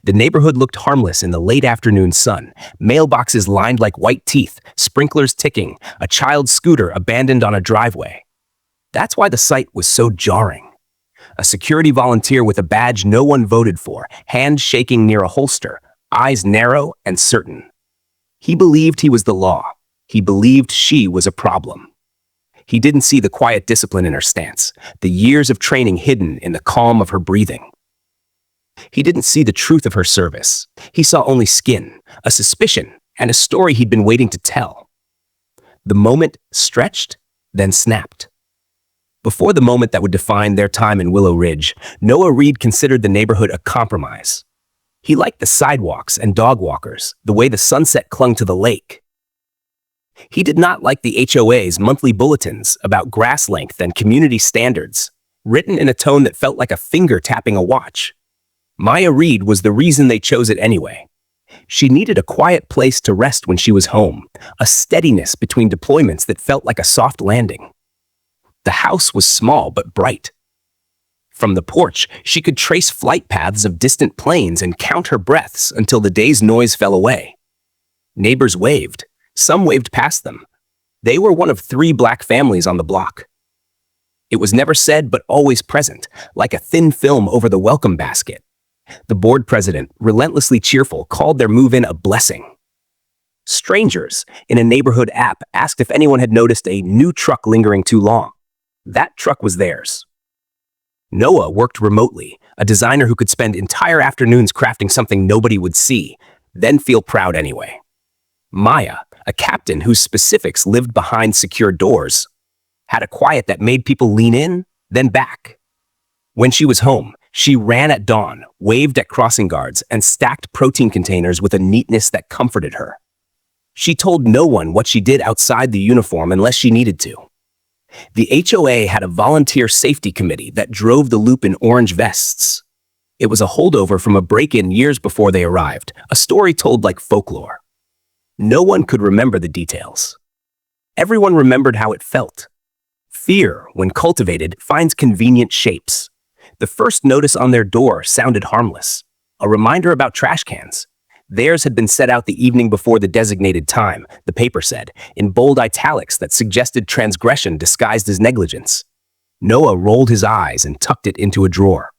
The neighborhood looked harmless in the late afternoon sun, mailboxes lined like white teeth, sprinklers ticking, a child's scooter abandoned on a driveway. That's why the sight was so jarring. A security volunteer with a badge no one voted for, hands shaking near a holster, eyes narrow and certain. He believed he was the law. He believed she was a problem. He didn't see the quiet discipline in her stance, the years of training hidden in the calm of her breathing. He didn't see the truth of her service. He saw only skin, a suspicion, and a story he'd been waiting to tell. The moment stretched, then snapped. Before the moment that would define their time in Willow Ridge, Noah Reed considered the neighborhood a compromise. He liked the sidewalks and dog walkers, the way the sunset clung to the lake. He did not like the HOA's monthly bulletins about grass length and community standards, written in a tone that felt like a finger tapping a watch. Maya Reed was the reason they chose it anyway. She needed a quiet place to rest when she was home, a steadiness between deployments that felt like a soft landing. The house was small but bright. From the porch, she could trace flight paths of distant planes and count her breaths until the day's noise fell away. Neighbors waved. Some waved past them. They were one of 3 black families on the block. It was never said but always present, like a thin film over the welcome basket. The board president, relentlessly cheerful, called their move-in a blessing. Strangers, in a neighborhood app, asked if anyone had noticed a new truck lingering too long. That truck was theirs. Noah worked remotely, a designer who could spend entire afternoons crafting something nobody would see, then feel proud anyway. Maya, a captain whose specifics lived behind secure doors, had a quiet that made people lean in, then back. When she was home, she ran at dawn, waved at crossing guards, and stacked protein containers with a neatness that comforted her. She told no one what she did outside the uniform unless she needed to. The HOA had a volunteer safety committee that drove the loop in orange vests. It was a holdover from a break-in years before they arrived, a story told like folklore. No one could remember the details. Everyone remembered how it felt. Fear, when cultivated, finds convenient shapes. The first notice on their door sounded harmless, a reminder about trash cans. Theirs had been set out the evening before the designated time, the paper said, in bold italics that suggested transgression disguised as negligence. Noah rolled his eyes and tucked it into a drawer.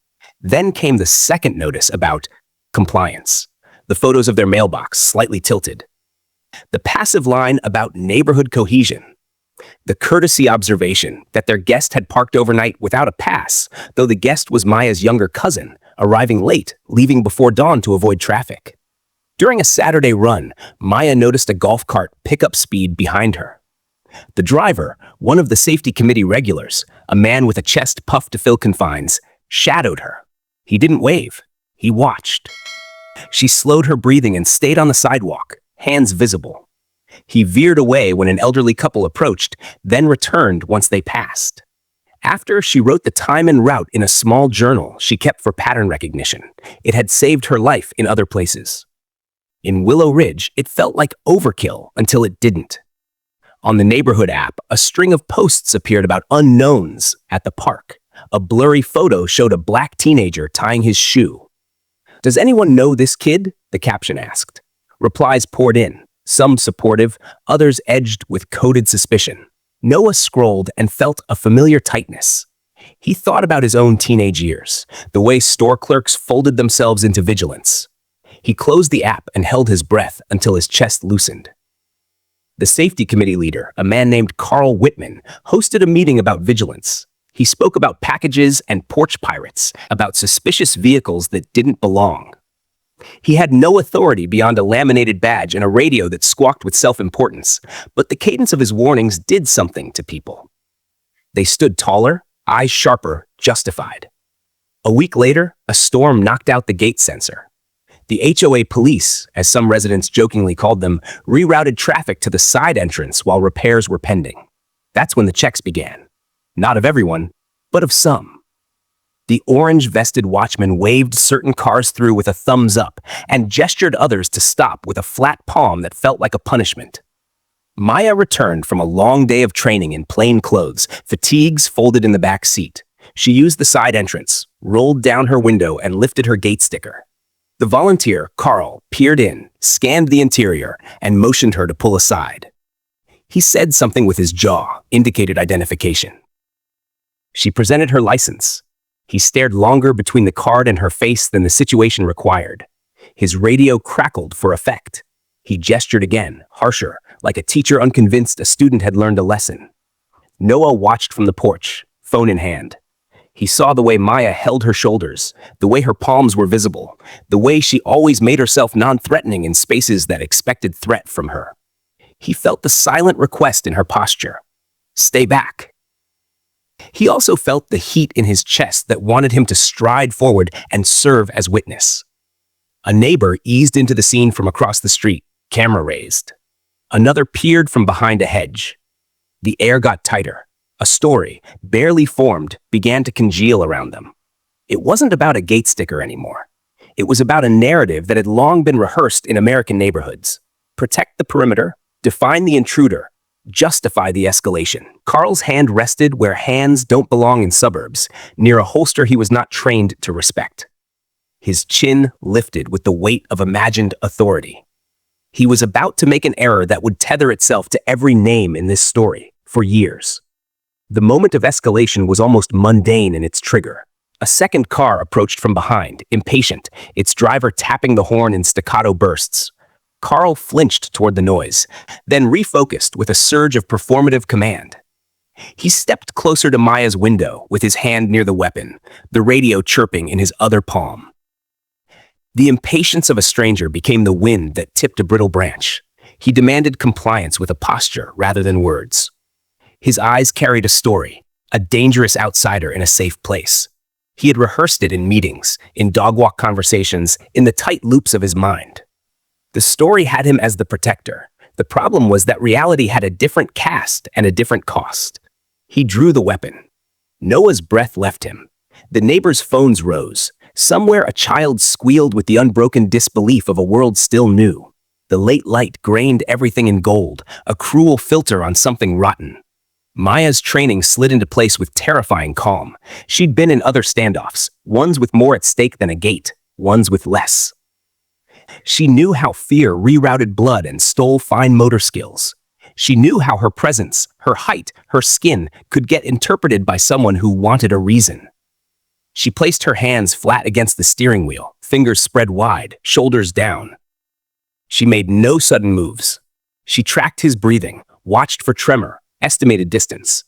Then came the second notice about compliance, the photos of their mailbox slightly tilted. The passive line about neighborhood cohesion. The courtesy observation that their guest had parked overnight without a pass, though the guest was Maya's younger cousin, arriving late, leaving before dawn to avoid traffic. During a Saturday run, Maya noticed a golf cart pick up speed behind her. The driver, one of the safety committee regulars, a man with a chest puffed to fill confines, shadowed her. He didn't wave. He watched. She slowed her breathing and stayed on the sidewalk, hands visible. He veered away when an elderly couple approached, then returned once they passed. After, she wrote the time and route in a small journal she kept for pattern recognition. It had saved her life in other places. In Willow Ridge, it felt like overkill until it didn't. On the neighborhood app, a string of posts appeared about unknowns at the park. A blurry photo showed a black teenager tying his shoe. "Does anyone know this kid?" the caption asked. Replies poured in, some supportive, others edged with coded suspicion. Noah scrolled and felt a familiar tightness. He thought about his own teenage years, the way store clerks folded themselves into vigilance. He closed the app and held his breath until his chest loosened. The safety committee leader, a man named Carl Whitman, hosted a meeting about vigilance. He spoke about packages and porch pirates, about suspicious vehicles that didn't belong. He had no authority beyond a laminated badge and a radio that squawked with self-importance, but the cadence of his warnings did something to people. They stood taller, eyes sharper, justified. A week later, a storm knocked out the gate sensor. The HOA police, as some residents jokingly called them, rerouted traffic to the side entrance while repairs were pending. That's when the checks began. Not of everyone, but of some. The orange-vested watchman waved certain cars through with a thumbs up and gestured others to stop with a flat palm that felt like a punishment. Maya returned from a long day of training in plain clothes, fatigues folded in the back seat. She used the side entrance, rolled down her window, and lifted her gate sticker. The volunteer, Carl, peered in, scanned the interior, and motioned her to pull aside. He said something with his jaw, indicated identification. She presented her license. He stared longer between the card and her face than the situation required. His radio crackled for effect. He gestured again, harsher, like a teacher unconvinced a student had learned a lesson. Noah watched from the porch, phone in hand. He saw the way Maya held her shoulders, the way her palms were visible, the way she always made herself non-threatening in spaces that expected threat from her. He felt the silent request in her posture. Stay back. He also felt the heat in his chest that wanted him to stride forward and serve as witness. A neighbor eased into the scene from across the street, camera raised. Another peered from behind a hedge. The air got tighter. A story, barely formed, began to congeal around them. It wasn't about a gate sticker anymore. It was about a narrative that had long been rehearsed in American neighborhoods. Protect the perimeter, define the intruder, justify the escalation. Carl's hand rested where hands don't belong in suburbs, near a holster he was not trained to respect. His chin lifted with the weight of imagined authority. He was about to make an error that would tether itself to every name in this story for years. The moment of escalation was almost mundane in its trigger. A second car approached from behind, impatient, its driver tapping the horn in staccato bursts. Carl flinched toward the noise, then refocused with a surge of performative command. He stepped closer to Maya's window with his hand near the weapon, the radio chirping in his other palm. The impatience of a stranger became the wind that tipped a brittle branch. He demanded compliance with a posture rather than words. His eyes carried a story, a dangerous outsider in a safe place. He had rehearsed it in meetings, in dog-walk conversations, in the tight loops of his mind. The story had him as the protector. The problem was that reality had a different cast and a different cost. He drew the weapon. Noah's breath left him. The neighbors' phones rose. Somewhere a child squealed with the unbroken disbelief of a world still new. The late light grained everything in gold, a cruel filter on something rotten. Maya's training slid into place with terrifying calm. She'd been in other standoffs, ones with more at stake than a gate, ones with less. She knew how fear rerouted blood and stole fine motor skills. She knew how her presence, her height, her skin could get interpreted by someone who wanted a reason. She placed her hands flat against the steering wheel, fingers spread wide, shoulders down. She made no sudden moves. She tracked his breathing, watched for tremor, estimated distance.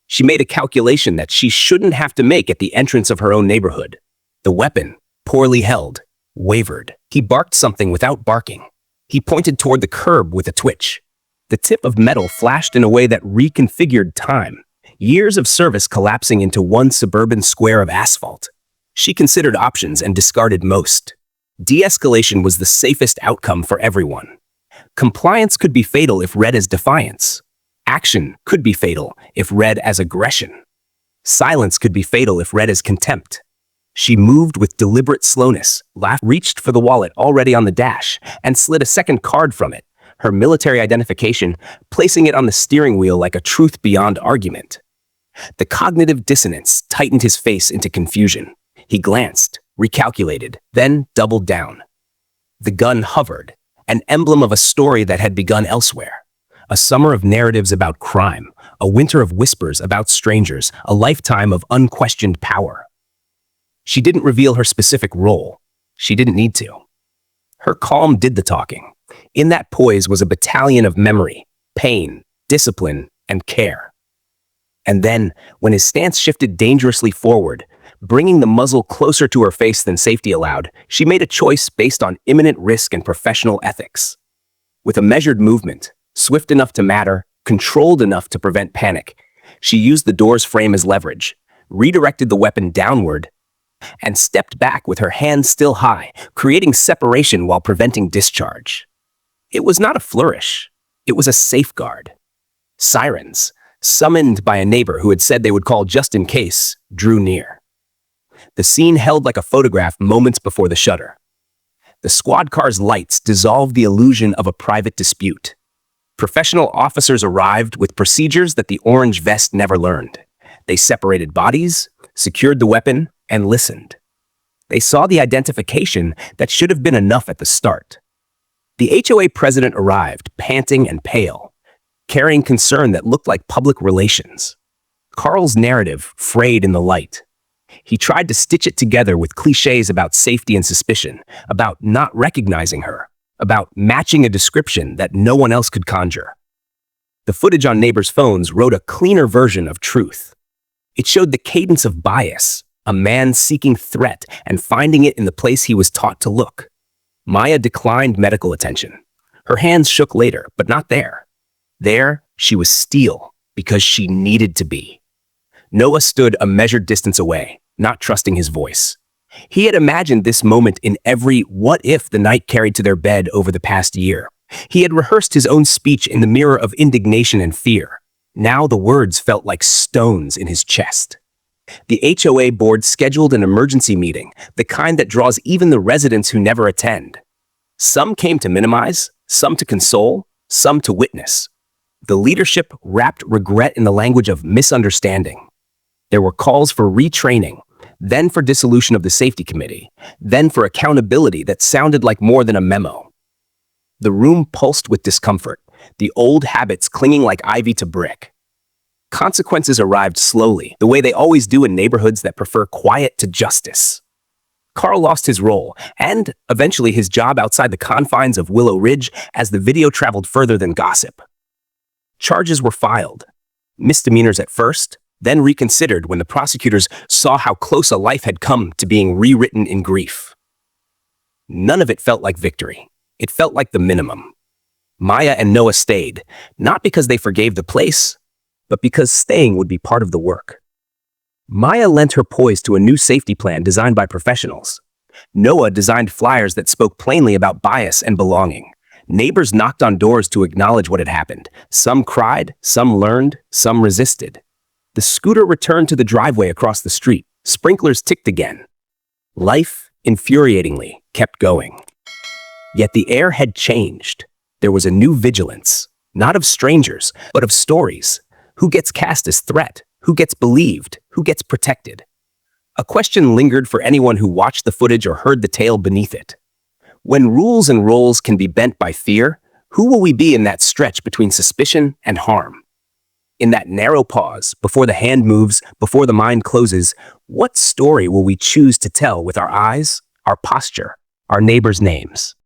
She made a calculation that she shouldn't have to make at the entrance of her own neighborhood. The weapon, poorly held, wavered. He barked something without barking. He pointed toward the curb with a twitch. The tip of metal flashed in a way that reconfigured time, years of service collapsing into one suburban square of asphalt. She considered options and discarded most. De-escalation was the safest outcome for everyone. Compliance could be fatal if read as defiance. Action could be fatal if read as aggression. Silence could be fatal if read as contempt. She moved with deliberate slowness, reached for the wallet already on the dash, and slid a second card from it, her military identification, placing it on the steering wheel like a truth beyond argument. The cognitive dissonance tightened his face into confusion. He glanced, recalculated, then doubled down. The gun hovered, an emblem of a story that had begun elsewhere. A summer of narratives about crime, a winter of whispers about strangers, a lifetime of unquestioned power. She didn't reveal her specific role. She didn't need to. Her calm did the talking. In that poise was a battalion of memory, pain, discipline, and care. And then, when his stance shifted dangerously forward, bringing the muzzle closer to her face than safety allowed, she made a choice based on imminent risk and professional ethics. With a measured movement, swift enough to matter, controlled enough to prevent panic, she used the door's frame as leverage, redirected the weapon downward, and stepped back with her hands still high, creating separation while preventing discharge. It was not a flourish. It was a safeguard. Sirens, summoned by a neighbor who had said they would call just in case, drew near. The scene held like a photograph moments before the shutter. The squad car's lights dissolved the illusion of a private dispute. Professional officers arrived with procedures that the orange vest never learned. They separated bodies, secured the weapon, and listened. They saw the identification that should have been enough at the start. The HOA president arrived, panting and pale, carrying concern that looked like public relations. Carl's narrative frayed in the light. He tried to stitch it together with cliches about safety and suspicion, about not recognizing her, about matching a description that no one else could conjure. The footage on neighbors' phones wrote a cleaner version of truth. It showed the cadence of bias, a man seeking threat and finding it in the place he was taught to look. Maya declined medical attention. Her hands shook later, but not there. There, she was steel because she needed to be. Noah stood a measured distance away, not trusting his voice. He had imagined this moment in every what if the night carried to their bed over the past year. He had rehearsed his own speech in the mirror of indignation and fear. Now the words felt like stones in his chest. The HOA board scheduled an emergency meeting, the kind that draws even the residents who never attend. Some came to minimize, some to console, some to witness. The leadership wrapped regret in the language of misunderstanding. There were calls for retraining, then for dissolution of the safety committee, then for accountability that sounded like more than a memo. The room pulsed with discomfort, the old habits clinging like ivy to brick. Consequences arrived slowly, the way they always do in neighborhoods that prefer quiet to justice. Carl lost his role, and eventually his job outside the confines of Willow Ridge as the video traveled further than gossip. Charges were filed, misdemeanors at first, then reconsidered when the prosecutors saw how close a life had come to being rewritten in grief. None of it felt like victory. It felt like the minimum. Maya and Noah stayed, not because they forgave the place, but because staying would be part of the work. Maya lent her poise to a new safety plan designed by professionals. Noah designed flyers that spoke plainly about bias and belonging. Neighbors knocked on doors to acknowledge what had happened. Some cried, some learned, some resisted. The scooter returned to the driveway across the street. Sprinklers ticked again. Life, infuriatingly, kept going. Yet the air had changed. There was a new vigilance, not of strangers, but of stories. Who gets cast as threat? Who gets believed? Who gets protected? A question lingered for anyone who watched the footage or heard the tale beneath it. When rules and roles can be bent by fear, who will we be in that stretch between suspicion and harm? In that narrow pause, before the hand moves, before the mind closes, what story will we choose to tell with our eyes, our posture, our neighbors' names?